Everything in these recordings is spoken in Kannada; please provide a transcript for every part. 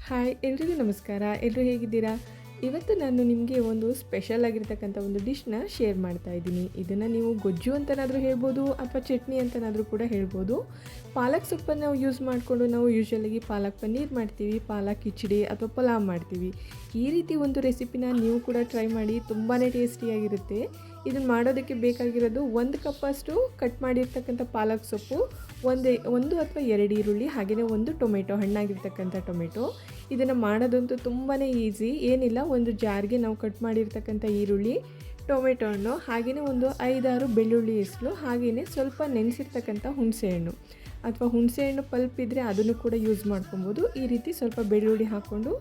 ಹಾಯ್ ಎಲ್ರಿಗೂ ನಮಸ್ಕಾರ. ಎಲ್ಲರೂ ಹೇಗಿದ್ದೀರಾ? ಇವತ್ತು ನಾನು ನಿಮಗೆ ಒಂದು ಸ್ಪೆಷಲ್ ಆಗಿರ್ತಕ್ಕಂಥ ಒಂದು ಡಿಶ್ನ ಶೇರ್ ಮಾಡ್ತಾ ಇದ್ದೀನಿ. ಇದನ್ನು ನೀವು ಗೊಜ್ಜು ಅಂತನಾದರೂ ಹೇಳ್ಬೋದು ಅಥವಾ ಚಟ್ನಿ ಅಂತನಾದರೂ ಕೂಡ ಹೇಳ್ಬೋದು. ಪಾಲಕ್ ಸೊಪ್ಪನ್ನು ನಾವು ಯೂಸ್ ಮಾಡಿಕೊಂಡು ನಾವು ಯೂಶ್ವಲಾಗಿ ಪಾಲಕ್ ಪನ್ನೀರ್ ಮಾಡ್ತೀವಿ, ಪಾಲಕ್ ಕಿಚಡಿ ಅಥವಾ ಪಲಾವ್ ಮಾಡ್ತೀವಿ. ಈ ರೀತಿ ಒಂದು ರೆಸಿಪಿನ ನೀವು ಕೂಡ ಟ್ರೈ ಮಾಡಿ, ತುಂಬಾ ಟೇಸ್ಟಿಯಾಗಿರುತ್ತೆ. ಇದನ್ನು ಮಾಡೋದಕ್ಕೆ ಬೇಕಾಗಿರೋದು 1 ಕಪ್ಪಷ್ಟು ಕಟ್ ಮಾಡಿರ್ತಕ್ಕಂಥ ಪಾಲಕ್ ಸೊಪ್ಪು, ಒಂದು ಅಥವಾ 2 ಈರುಳ್ಳಿ, ಹಾಗೆಯೇ 1 ಟೊಮೆಟೊ, ಹಣ್ಣಾಗಿರ್ತಕ್ಕಂಥ ಟೊಮೆಟೊ. ಇದನ್ನು ಮಾಡೋದಂತೂ ತುಂಬಾ ಈಸಿ. ಏನಿಲ್ಲ, ಒಂದು ಜಾರ್ಗೆ ನಾವು ಕಟ್ ಮಾಡಿರ್ತಕ್ಕಂಥ ಈರುಳ್ಳಿ, ಟೊಮೆಟೊ ಹಣ್ಣು, ಹಾಗೆಯೇ ಒಂದು 5-6 ಬೆಳ್ಳುಳ್ಳಿ ಎಸಳು, ಹಾಗೆಯೇ ಸ್ವಲ್ಪ ನೆನೆಸಿರ್ತಕ್ಕಂಥ ಹುಣಸೆಹಣ್ಣು ಅಥವಾ ಹುಣಸೆಹಣ್ಣು ಪಲ್ಪ್ ಇದ್ದರೆ ಅದನ್ನು ಕೂಡ ಯೂಸ್ ಮಾಡ್ಕೊಬೋದು. ಈ ರೀತಿ ಸ್ವಲ್ಪ ಬೆಳ್ಳುಳ್ಳಿ ಹಾಕ್ಕೊಂಡು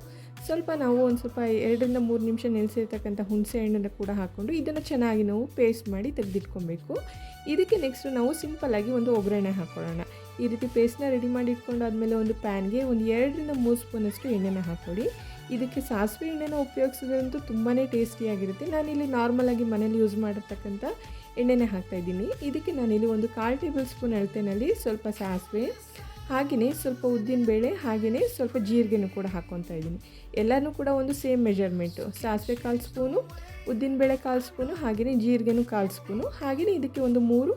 ಸ್ವಲ್ಪ ನಾವು ಒಂದು ಸ್ವಲ್ಪ 2-3 ನಿಮಿಷ ನೆನೆಸಿರ್ತಕ್ಕಂಥ ಹುಣಸೆ ಹಣ್ಣನ್ನು ಕೂಡ ಹಾಕ್ಕೊಂಡು ಇದನ್ನು ಚೆನ್ನಾಗಿ ನಾವು ಪೇಸ್ಟ್ ಮಾಡಿ ತೆಗೆದಿಟ್ಕೊಬೇಕು. ಇದಕ್ಕೆ ನೆಕ್ಸ್ಟು ನಾವು ಸಿಂಪಲ್ಲಾಗಿ ಒಂದು ಒಗ್ಗರಣೆ ಹಾಕ್ಕೊಳ್ಳೋಣ. ಈ ರೀತಿ ಪೇಸ್ಟ್ನ ರೆಡಿ ಮಾಡಿ ಇಟ್ಕೊಂಡಾದ್ಮೇಲೆ ಒಂದು ಪ್ಯಾನ್ಗೆ ಒಂದು 2-3 ಸ್ಪೂನಷ್ಟು ಎಣ್ಣೆನ ಹಾಕ್ಕೊಳ್ಳಿ. ಇದಕ್ಕೆ ಸಾಸಿವೆ ಎಣ್ಣೆನ ಉಪಯೋಗಿಸೋದಂತೂ ತುಂಬಾ ಟೇಸ್ಟಿಯಾಗಿರುತ್ತೆ. ನಾನಿಲ್ಲಿ ನಾರ್ಮಲಾಗಿ ಮನೇಲಿ ಯೂಸ್ ಮಾಡಿರ್ತಕ್ಕಂಥ ಎಣ್ಣೆನೇ ಹಾಕ್ತಾಯಿದ್ದೀನಿ. ಇದಕ್ಕೆ ನಾನಿಲ್ಲಿ ಒಂದು 1/4 ಟೇಬಲ್ ಸ್ಪೂನ್ ಅಳತೆನಲ್ಲಿ ಸ್ವಲ್ಪ ಸಾಸಿವೆ, ಹಾಗೆಯೇ ಸ್ವಲ್ಪ ಉದ್ದಿನಬೇಳೆ, ಹಾಗೆಯೇ ಸ್ವಲ್ಪ ಜೀರಿಗೆನೂ ಕೂಡ ಹಾಕ್ಕೊತಾ ಇದ್ದೀನಿ. ಎಲ್ಲನೂ ಕೂಡ ಒಂದು ಸೇಮ್ ಮೆಜರ್ಮೆಂಟು. ಸಾಸಿವೆ 1/4 ಸ್ಪೂನು, ಉದ್ದಿನಬೇಳೆ 1/4 ಸ್ಪೂನು, ಹಾಗೆಯೇ ಜೀರಿಗೆನೂ 1/4 ಸ್ಪೂನು, ಹಾಗೆಯೇ ಇದಕ್ಕೆ ಒಂದು 3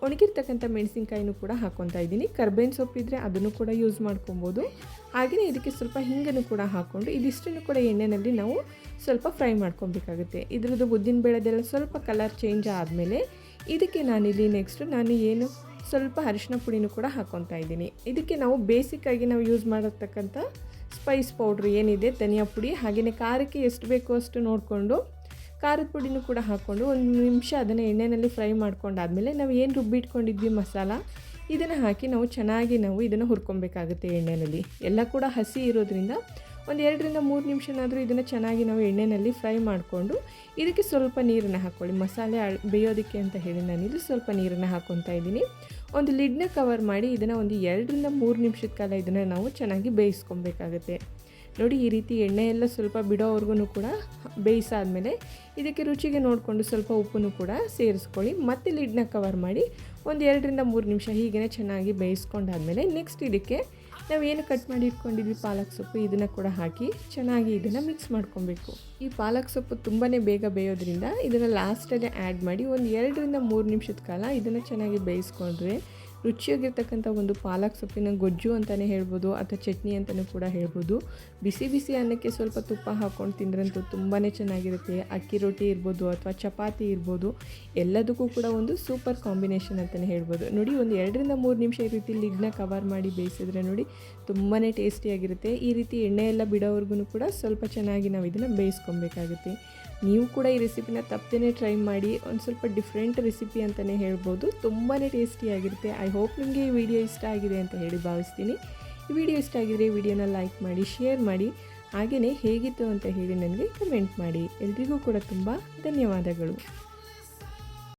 ಒಣಗಿರ್ತಕ್ಕಂಥ ಮೆಣಸಿನ್ಕಾಯಿನೂ ಕೂಡ ಹಾಕ್ಕೊತಾ ಇದ್ದೀನಿ. ಕರ್ಬೇವಿನ ಸೊಪ್ಪಿದ್ರೆ ಅದನ್ನು ಕೂಡ ಯೂಸ್ ಮಾಡ್ಕೊಬೋದು. ಹಾಗೆಯೇ ಇದಕ್ಕೆ ಸ್ವಲ್ಪ ಹಿಂಗನ್ನು ಕೂಡ ಹಾಕ್ಕೊಂಡು ಇದಿಷ್ಟನ್ನು ಕೂಡ ಎಣ್ಣೆಯಲ್ಲಿ ನಾವು ಸ್ವಲ್ಪ ಫ್ರೈ ಮಾಡ್ಕೊಬೇಕಾಗುತ್ತೆ. ಇದ್ರದ್ದು ಉದ್ದಿನಬೇಳೆದೆಲ್ಲ ಸ್ವಲ್ಪ ಕಲರ್ ಚೇಂಜ್ ಆದಮೇಲೆ ಇದಕ್ಕೆ ನಾನು ಏನು ಸ್ವಲ್ಪ ಅರಿಶಿನ ಪುಡಿನೂ ಕೂಡ ಹಾಕ್ಕೊತಾ ಇದ್ದೀನಿ. ಇದಕ್ಕೆ ನಾವು ಬೇಸಿಕ್ಕಾಗಿ ನಾವು ಯೂಸ್ ಮಾಡಿರ್ತಕ್ಕಂಥ ಸ್ಪೈಸ್ ಪೌಡ್ರ್ ಏನಿದೆ, ಧನಿಯಾ ಪುಡಿ, ಹಾಗೆಯೇ ಖಾರಕ್ಕೆ ಎಷ್ಟು ಬೇಕೋ ಅಷ್ಟು ನೋಡಿಕೊಂಡು ಖಾರದ ಪುಡಿನೂ ಕೂಡ ಹಾಕ್ಕೊಂಡು 1 ನಿಮಿಷ ಅದನ್ನು ಎಣ್ಣೆಯಲ್ಲಿ ಫ್ರೈ ಮಾಡ್ಕೊಂಡಾದಮೇಲೆ ನಾವು ಏನು ರುಬ್ಬಿಟ್ಕೊಂಡಿದ್ವಿ ಮಸಾಲ, ಇದನ್ನು ಹಾಕಿ ನಾವು ಚೆನ್ನಾಗಿ ಇದನ್ನು ಹುರ್ಕೊಬೇಕಾಗುತ್ತೆ ಎಣ್ಣೆಯಲ್ಲಿ. ಎಲ್ಲ ಕೂಡ ಹಸಿ ಇರೋದ್ರಿಂದ ಒಂದು 2-3 ನಿಮಿಷನಾದರೂ ಇದನ್ನು ಚೆನ್ನಾಗಿ ನಾವು ಎಣ್ಣೆಯಲ್ಲಿ ಫ್ರೈ ಮಾಡಿಕೊಂಡು ಇದಕ್ಕೆ ಸ್ವಲ್ಪ ನೀರನ್ನು ಹಾಕ್ಕೊಳ್ಳಿ. ಮಸಾಲೆ ಬೇಯೋದಕ್ಕೆ ಅಂತ ಹೇಳಿ ನಾನಿಲ್ಲಿ ಸ್ವಲ್ಪ ನೀರನ್ನು ಹಾಕ್ಕೊತಾ ಇದ್ದೀನಿ. ಒಂದು ಲಿಡ್ನ ಕವರ್ ಮಾಡಿ ಇದನ್ನು ಒಂದು 2-3 ನಿಮಿಷದ ಕಾಲ ಇದನ್ನು ನಾವು ಚೆನ್ನಾಗಿ ಬೇಯಿಸ್ಕೊಬೇಕಾಗುತ್ತೆ. ನೋಡಿ, ಈ ರೀತಿ ಎಣ್ಣೆ ಎಲ್ಲ ಸ್ವಲ್ಪ ಬಿಡೋವರೆಗೂ ಕೂಡ ಬೇಯಿಸಾದ್ಮೇಲೆ ಇದಕ್ಕೆ ರುಚಿಗೆ ನೋಡಿಕೊಂಡು ಸ್ವಲ್ಪ ಉಪ್ಪನ್ನು ಕೂಡ ಸೇರಿಸ್ಕೊಳ್ಳಿ. ಮತ್ತೆ ಲಿಡ್ನ ಕವರ್ ಮಾಡಿ ಒಂದು 2-3 ನಿಮಿಷ ಹೀಗೆ ಚೆನ್ನಾಗಿ ಬೇಯಿಸ್ಕೊಂಡಾದ್ಮೇಲೆ ನೆಕ್ಸ್ಟ್ ಇದಕ್ಕೆ ನಾವು ಏನು ಕಟ್ ಮಾಡಿ ಇಟ್ಕೊಂಡಿದ್ವಿ ಪಾಲಕ್ ಸೊಪ್ಪು, ಇದನ್ನು ಕೂಡ ಹಾಕಿ ಚೆನ್ನಾಗಿ ಇದನ್ನು ಮಿಕ್ಸ್ ಮಾಡ್ಕೊಬೇಕು. ಈ ಪಾಲಕ್ ಸೊಪ್ಪು ತುಂಬಾ ಬೇಗ ಬೇಯೋದ್ರಿಂದ ಇದನ್ನು ಲಾಸ್ಟಲ್ಲೇ ಆ್ಯಡ್ ಮಾಡಿ ಒಂದು 2-3 ನಿಮಿಷದ ಕಾಲ ಇದನ್ನು ಚೆನ್ನಾಗಿ ಬೇಯಿಸ್ಕೊಂಡ್ರೆ ರುಚಿಯಾಗಿರ್ತಕ್ಕಂಥ ಒಂದು ಪಾಲಕ್ ಸೊಪ್ಪಿನ ಗೊಜ್ಜು ಅಂತಲೇ ಹೇಳ್ಬೋದು ಅಥವಾ ಚಟ್ನಿ ಅಂತಲೂ ಕೂಡ ಹೇಳ್ಬೋದು. ಬಿಸಿ ಬಿಸಿ ಅನ್ನಕ್ಕೆ ಸ್ವಲ್ಪ ತುಪ್ಪ ಹಾಕ್ಕೊಂಡು ತಿಂದ್ರಂತೂ ತುಂಬಾ ಚೆನ್ನಾಗಿರುತ್ತೆ. ಅಕ್ಕಿ ರೊಟ್ಟಿ ಇರ್ಬೋದು ಅಥವಾ ಚಪಾತಿ ಇರ್ಬೋದು, ಎಲ್ಲದಕ್ಕೂ ಕೂಡ ಒಂದು ಸೂಪರ್ ಕಾಂಬಿನೇಷನ್ ಅಂತಲೇ ಹೇಳ್ಬೋದು. ನೋಡಿ, ಒಂದು 2-3 ನಿಮಿಷ ಈ ರೀತಿ ಲಿಡ್ನ ಕವರ್ ಮಾಡಿ ಬೇಯಿಸಿದ್ರೆ ನೋಡಿ ತುಂಬಾ ಟೇಸ್ಟಿಯಾಗಿರುತ್ತೆ. ಈ ರೀತಿ ಎಣ್ಣೆ ಎಲ್ಲ ಬಿಡೋವರೆಗೂ ಕೂಡ ಸ್ವಲ್ಪ ಚೆನ್ನಾಗಿ ನಾವು ಇದನ್ನು ಬೇಯಿಸ್ಕೊಬೇಕಾಗುತ್ತೆ. ನೀವು ಕೂಡ ಈ ರೆಸಿಪಿನ ತಪ್ಪದೇ ಟ್ರೈ ಮಾಡಿ. ಒಂದು ಸ್ವಲ್ಪ ಡಿಫ್ರೆಂಟ್ ರೆಸಿಪಿ ಅಂತಲೇ ಹೇಳ್ಬೋದು. ತುಂಬಾ ಟೇಸ್ಟಿಯಾಗಿರುತ್ತೆ. ಐ ಹೋಪ್ ನಿಮಗೆ ಈ ವಿಡಿಯೋ ಇಷ್ಟ ಆಗಿದೆ ಅಂತ ಹೇಳಿ ಭಾವಿಸ್ತೀನಿ. ಈ ವಿಡಿಯೋ ಇಷ್ಟ ಆಗಿದ್ರೆ ವಿಡಿಯೋನ ಲೈಕ್ ಮಾಡಿ, ಶೇರ್ ಮಾಡಿ, ಹಾಗೆಯೇ ಹೇಗಿತ್ತು ಅಂತ ಹೇಳಿ ನನಗೆ ಕಮೆಂಟ್ ಮಾಡಿ. ಎಲ್ರಿಗೂ ಕೂಡ ತುಂಬ ಧನ್ಯವಾದಗಳು.